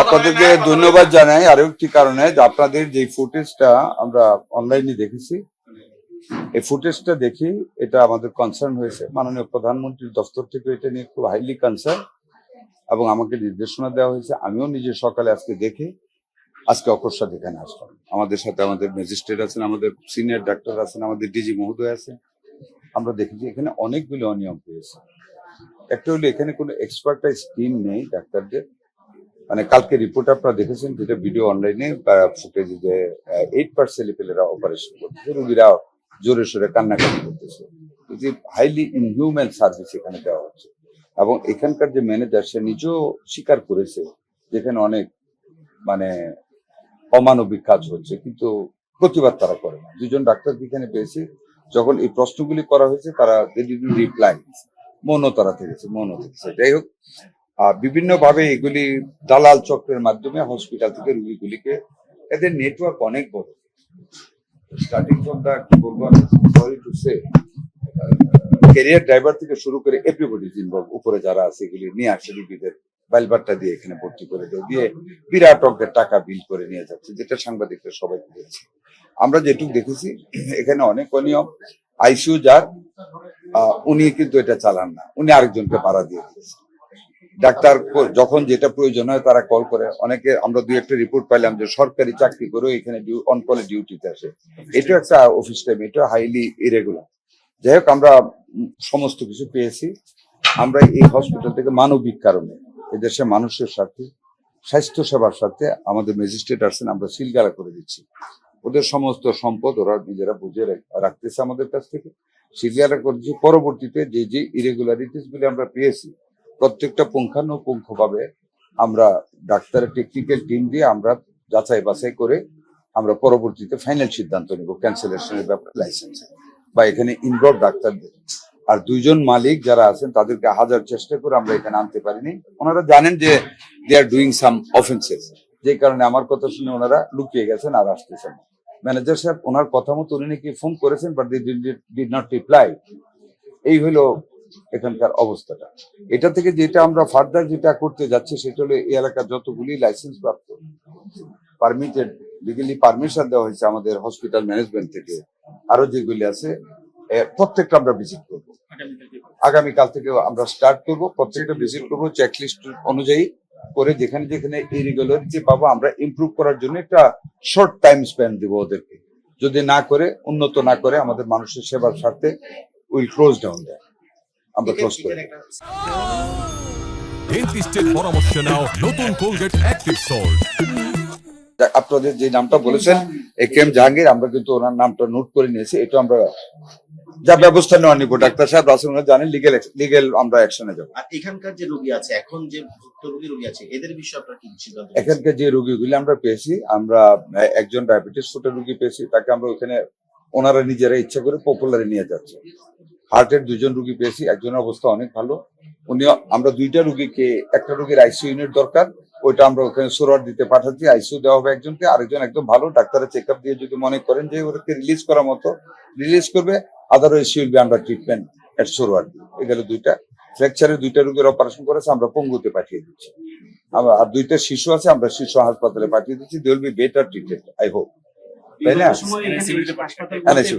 আপনাদেরকে ধন্যবাদ জানাই আরো একটি কারণে যে আপনাদের যে ফুটেজটা আমরা অনলাইনে দেখেছি, এই ফুটেজটা দেখি এটা আমাদের কনসার্ন হয়েছে। মাননীয় প্রধানমন্ত্রীর দপ্তর থেকে এটা নিয়ে খুব হাইলি কনসার্ন এবং আমাকে নির্দেশনা দেওয়া হয়েছে। আমিও নিজে সকালে আজকে দেখে আজকে অকস্মাৎ এখানে আসলাম। আমাদের সাথে আমাদের ম্যাজিস্ট্রেট আছেন, আমাদের সিনিয়র ডাক্তার আছেন, আমাদের ডিজি মহোদয় আছেন। আমরা দেখেছি এখানে অনেকগুলো অনিয়ম হয়েছে। একটা হলো এখানে কোনো এক্সপার্টাইজ টিম নেই ডাক্তারদের। মানে কালকে রিপোর্ট আপনারা দেখেছেন, যেটা ভিডিও অনলাইনে ফুটেজে, যে 8% ছেলেপেলেরা অপারেশন করতেছে, রোগীরা জোরে সোরে কান্নাকাটি করতেছে। যে হাইলি ইনহিউম্যান সার্ভিস এখানে দেওয়া হচ্ছে এবং এখানকার যে ম্যানেজার সে নিজেও স্বীকার করেছে যেখানে অনেক মানে অমানবিক কাজ হচ্ছে, কিন্তু প্রতিবাদ তারা করে না। দুজন ডাক্তারকে এখানে পেয়েছি, যখন এই প্রশ্নগুলি করা হয়েছে তারা রিপ্লাই মৌন তারা থেকেছে। যাই হোক, বিভিন্ন ভাবে এগুলি দালাল চক্রের মাধ্যমে হসপিটাল থেকে রোগীগুলিকে, এদের নেটওয়ার্ক অনেক বড়। স্টার্টিং ফ্রম দা কি বলবো, sorry to say, career driver থেকে শুরু করে এভরিবডি ইনভলভ, উপরে যারা আছে এগুলি নিয়ে আসে রোগীদের বাইলবারটা দিয়ে এখানে ভর্তি করে দিয়ে বিরাট অঙ্কের টাকা বিল করে নিয়ে যাচ্ছে, যেটা সাংবাদিকরা সবাই দেখেছে। আমরা যেটুকু দেখেছি এখানে অনেক অনিয়ম। আইসিইউ যার উনি কিন্তু এটা চালান না, উনি আরেকজনকে ভাড়া দিয়ে দিয়েছেন। ডাক্তার যখন যেটা প্রয়োজন হয় তারা কল করে। অনেকে আমরা দুই একটা রিপোর্ট পাইলাম যে সরকারি চাকরি করেও এখানে অন কলে ডিউটিতে আসে। এটা একটা অফিস টাইম, এটা হাইলি ইরেগুলার। যাই হোক, আমরা সমস্ত কিছু পেয়েছি। আমরা এই হসপিটাল থেকে মানবিক কারণে এদেশের মানুষের স্বার্থে, স্বাস্থ্য সেবার স্বার্থে আমাদের ম্যাজিস্ট্রেট আসছেন, আমরা সিলগালা করে দিচ্ছি। ওদের সমস্ত সম্পদ ওরা নিজেরা বুঝে রাখতেছে আমাদের কাছ থেকে, সিলগালা করেছি। পরবর্তীতে যে যে ইরেগুলারিটিস গুলি আমরা পেয়েছি প্রত্যেকটা পুঙ্খানুপুঙ্খভাবে আমরা ডাক্তারের টেকনিক্যাল টিম দিয়ে আমরা যাচাই বাছাই করে আমরা পরবর্তীতে ফাইনাল সিদ্ধান্ত নেব ক্যান্সেলেশনের ব্যাপারে, লাইসেন্স বা এখানে ইনভলভ ডাক্তারদের। আর দুইজন মালিক যারা আছেন তাদেরকে হাজার চেষ্টা করে আমরা এখানে আনতে পারিনি। ওনারা জানেন যে দে আর ডুইং সাম অফেন্সেস, যে কারণে আমার কথা শুনে ওনারা লুকিয়ে গেছেন আর আসতেছেন। ম্যানেজার সাহেব ওনার কথা মতো উনি নাকি ফোন করেছেন, but they did not reply. এই হলো এখানকার অবস্থাটা। এটা থেকে যেটা আমরা ফার্দার যেটা করতে যাচ্ছি সেটা হলো এই এলাকার যতগুলি লাইসেন্স প্রাপ্ত, পারমিটেড, লিগালি পারমিশন দেওয়া হয়েছে আমাদের হসপিটাল ম্যানেজমেন্ট থেকে, আরো যেগুলি আছে প্রত্যেকটা আমরা ভিজিট করবো। আগামীকাল থেকে আমরা স্টার্ট করবো, প্রত্যেকটা ভিজিট করবো চেকলিস্ট অনুযায়ী করে, যেখানে যেখানে ইরেগুলারিটি পাবো আমরা ইমপ্রুভ করার জন্য একটা শর্ট টাইম স্প্যান দিব ওদেরকে। যদি না করে, উন্নত না করে আমাদের মানুষের সেবার স্বার্থে উইল ক্লোজ ডাউন দেয়, আমরা ক্লোজ করি। ডেন্টিস্টের পরামর্শ নাও নতুন কোলগেট অ্যাক্টিভ সল্ট। আপনাদের যে নামটা বলেছেন একেএম জাহাঙ্গীর, আমরা কিন্তু ওনার নামটা নোট করে নিয়েছি। এটা আমরা যা ব্যবস্থা নেওয়া নিব, ডাক্তার সাহেব রাসেল জানেন, লিগেল আমরা অ্যাকশনে যাব। আর এখানকার যে রোগী আছে, এখন যে ভুক্তভোগী রোগী আছে, এদের বিষয়ে আপনারা কি সিদ্ধান্ত? এখানকার যে রোগীগুলি আমরা পেয়েছি, আমরা একজন ডায়াবেটিস ফুটের রোগী পেয়েছি, তাকে আমরা ওখানে ওনারা নিজেরা ইচ্ছা করে পপুলারে নিয়ে যাচ্ছে। হার্টের দুজন রোগী পেয়েছি, একজনের অবস্থা অনেক ভালো। উনি, আমরা দুইটা রোগীকে, একটা রোগীর আইসিইউ ইউনিট দরকার, ওইটা আমরা ওখানে সোরওয়ার দিতে পাঠাচ্ছি। আইসিইউ দেওয়া হবে একজনকে, আরেকজন একদম ভালো ডাক্তারের চেক আপ দিয়ে যদি মনে করেন যে ওদেরকে রিলিজ করার মতো রিলিজ করবে, otherwise she will be under treatment at সোরওয়ার। এগুলো দুইটা ফ্র্যাকচারের দুইটা রোগীর অপারেশন করেছে, আমরা পঙ্গুতে পাঠিয়ে দিচ্ছি। আর দুইটা শিশু আছে, আমরা শিশু হাসপাতালে পাঠিয়ে দিচ্ছি। They will be better treated, I hope. তাই না?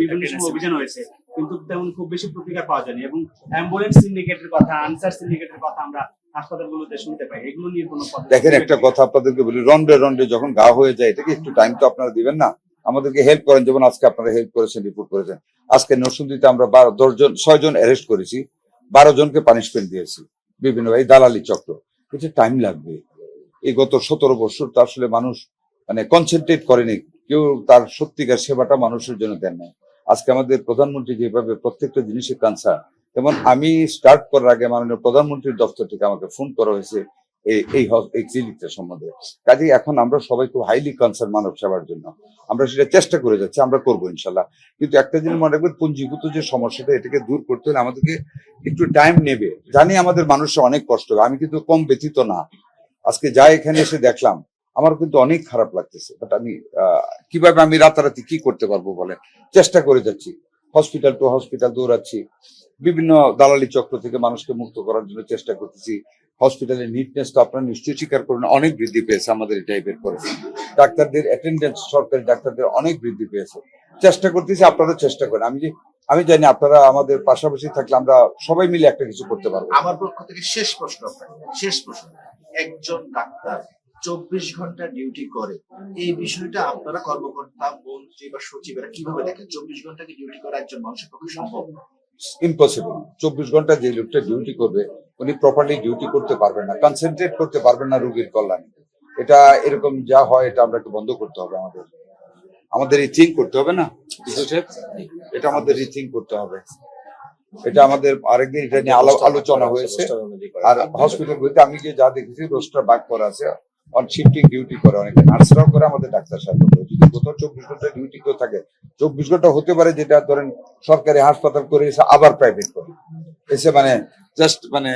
বিভিন্ন সময় অভিযান হয়েছে, কিন্তু তেমন খুব বেশি প্রতিক্রিয়া পাওয়া যায়নি, এবং অ্যাম্বুলেন্স সিন্ডিকেটের কথা, আনসার সিন্ডিকেটের কথা আমরা হাসপাতালগুলোতে শুনতে পাই। এগুলো নিয়ে কোনো দেখেন, একটা কথা আপনাদেরকে বলি, রন্ডে যখন গা হয়ে যায়, এটাকে একটু টাইম তো আপনারা দিবেন না, আমাদেরকে হেল্প করেন। যেমন আজকে আপনারা হেল্প করেছেন, রিপোর্ট করেছেন। আজকে নরসিংদীতে আমরা 6 জন অ্যারেস্ট করেছি, 12 জনকে পানিশমেন্ট দিয়েছি বিভিন্ন এই দালালি চক্র। এটা টাইম লাগবে। এই গত 17 বছর তো আসলে মানুষ মানে কনসেন্ট্রেট করেনি, কেউ তার সত্যিকার সেবাটা মানুষের জন্য দেন নাই। আজকে আমাদের প্রধানমন্ত্রী যেভাবে প্রত্যেকটা জিনিসের কানসার, যেমন আমি স্টার্ট করার আগে মাননীয় প্রধানমন্ত্রীর দপ্তর থেকে আমাকে ফোন করা হয়েছে এই ক্লিনিকটা সম্বন্ধে। কাজেই এখন আমরা সবাই খুব হাইলি কনসার্ন মানব সেবার জন্য, আমরা সেটা চেষ্টা করে যাচ্ছি, আমরা করবো ইনশাল্লাহ। কিন্তু একটা জিনিস মনে রাখবেন, পুঞ্জীভূত যে সমস্যাটা, এটাকে দূর করতে হলে আমাদেরকে একটু টাইম নেবে। জানি আমাদের মানুষের অনেক কষ্ট হবে, আমি কিন্তু কম ব্যথিত না। আজকে যা এখানে এসে দেখলাম আমার কিন্তু অনেক খারাপ লাগতেছে, বাট আমি কিভাবে আমি রাতারাতি কি করতে পারবো বলেন, চেষ্টা করে যাচ্ছি। হসপিটাল টু হসপিটাল দৌড়াচ্ছি, বিভিন্ন দালালি চক্র থেকে মানুষকে মুক্ত করার জন্য চেষ্টা করতেছি। হসপিটালের নিটনেস তো আপনারা নিশ্চয়ই স্বীকার করুন অনেক বৃদ্ধি পেয়েছে আমাদের এই টাইপের করে। ডাক্তারদের অ্যাটেন্ডেন্স সরকারি ডাক্তারদের অনেক বৃদ্ধি পেয়েছে। চেষ্টা করতেছি, আপনারা চেষ্টা করেন। আমি জানি আপনারা আমাদের পাশাপাশি থাকলে আমরা সবাই মিলে একটা কিছু করতে পারবো। আমার পক্ষ থেকে শেষ প্রশ্ন, শেষ প্রশ্ন, একজন ডাক্তার 24 ঘন্টা ডিউটি করে, এই বিষয়টা আপনারা কর্মকর্তা, মন্ত্রী বা সচিবেরা কিভাবে দেখেন? 24 ঘন্টা কি ডিউটি করা একজন মানুষের পক্ষে সম্ভব? ইম্পসিবল। 24 ঘন্টা যে লোকটা ডিউটি করবে উনি প্রপারলি ডিউটি করতে পারবেন না, কনসেন্ট্রেট করতে পারবেন না রোগীর কল্যাণে। এটা এরকম যা হয় এটা আমরা একটু বন্ধ করতে হবে। আমাদের রিথিং করতে হবে না, এটা আমাদের রিথিং করতে হবে। এটা আমাদের আরেকদিন এটা নিয়ে আলোচনা হয়েছে। আর হসপিটালগুলিতে আমি যে যা দেখেছি রোস্টার ভাগ করা আছে, অন শিফটিং ডিউটি করে, অনেকে নার্সরাও করে, আমাদের ডাক্তার সাহেব করে। যদি কোথাও 24 ঘন্টা ডিউটি কেউ থাকে, 24 ঘন্টা হতে পারে যেটা ধরেন সরকারি হাসপাতাল করে এসে আবার প্রাইভেট করে এসে, মানে জাস্ট মানে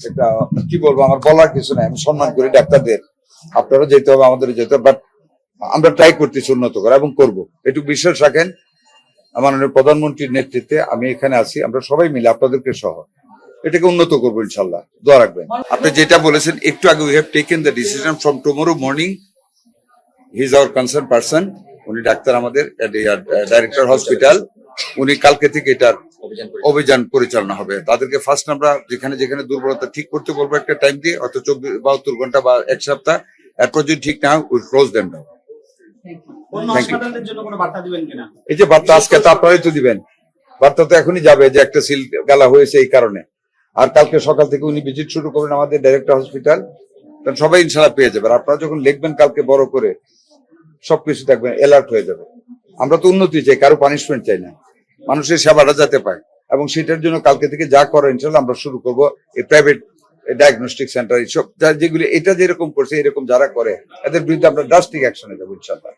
এটা কি বলবো, আমার বলার কিছু নাই। আমি সম্মান করি ডাক্তারদের, আপনারা যেতে হবে, আমাদের যেতে হবে, বাট আমরা ট্রাই করতেছি উন্নত করা এবং করবো। একটু বিশ্বাস রাখেন, মাননীয় প্রধানমন্ত্রীর নেতৃত্বে আমি এখানে আছি, আমরা সবাই মিলে আপনাদেরকে সহ এটাকে উন্নত করবো ইনশাল্লাহ, দোয়া রাখবেন। আপনি যেটা বলেছেন একটু আগে, we have taken the decision from tomorrow morning, he is our concern person, উনি ডাক্তার আমাদের ডাইরেক্টর হসপিটাল, উনি কালকে থেকে এটার অভিযান পরিচালনা হবে। তাদেরকে ফার্স্ট আমরা যেখানে যেখানে দুর্বলতা ঠিক করতে বলবো একটা টাইম দিয়ে, অত 72 ঘন্টা বা এক সপ্তাহ, এরপর যদি ঠিক না হয় উইল ক্লোজ দেম ডাউন। অন্য হাসপাতালদের জন্য কোনো বার্তা দিবেন কিনা? এই যে বার্তা আজকে তো আপনারাই তো দিবেন, বার্তা তো এখনই যাবে যে একটা সিল গালা হয়েছে এই কারণে। আর কালকে সকাল থেকে উনি ভিজিট শুরু করবেন আমাদের ডাইরেক্টর হসপিটাল, কারণ সবাই ইনশাল্লাহ পেয়ে যাবে। আর আপনারা যখন লিখবেন কালকে বড় করে, সবকিছু দেখবেন অ্যালার্ট হয়ে যাবে। আমরা তো উন্নতি চাই, কারো পানিশমেন্ট চাই না, মানুষের সেবাটা যাতে পায়। এবং সেটার জন্য কালকে থেকে যা করা ইনশাল্লাহ আমরা শুরু করবো। এই প্রাইভেট ডায়াগনস্টিক সেন্টার এইসব যেগুলি এটা যেরকম করছে, এরকম যারা করে এদের বিরুদ্ধে আমরা ড্রাস্টিক অ্যাকশনে যাবো ইনশাল্লাহ।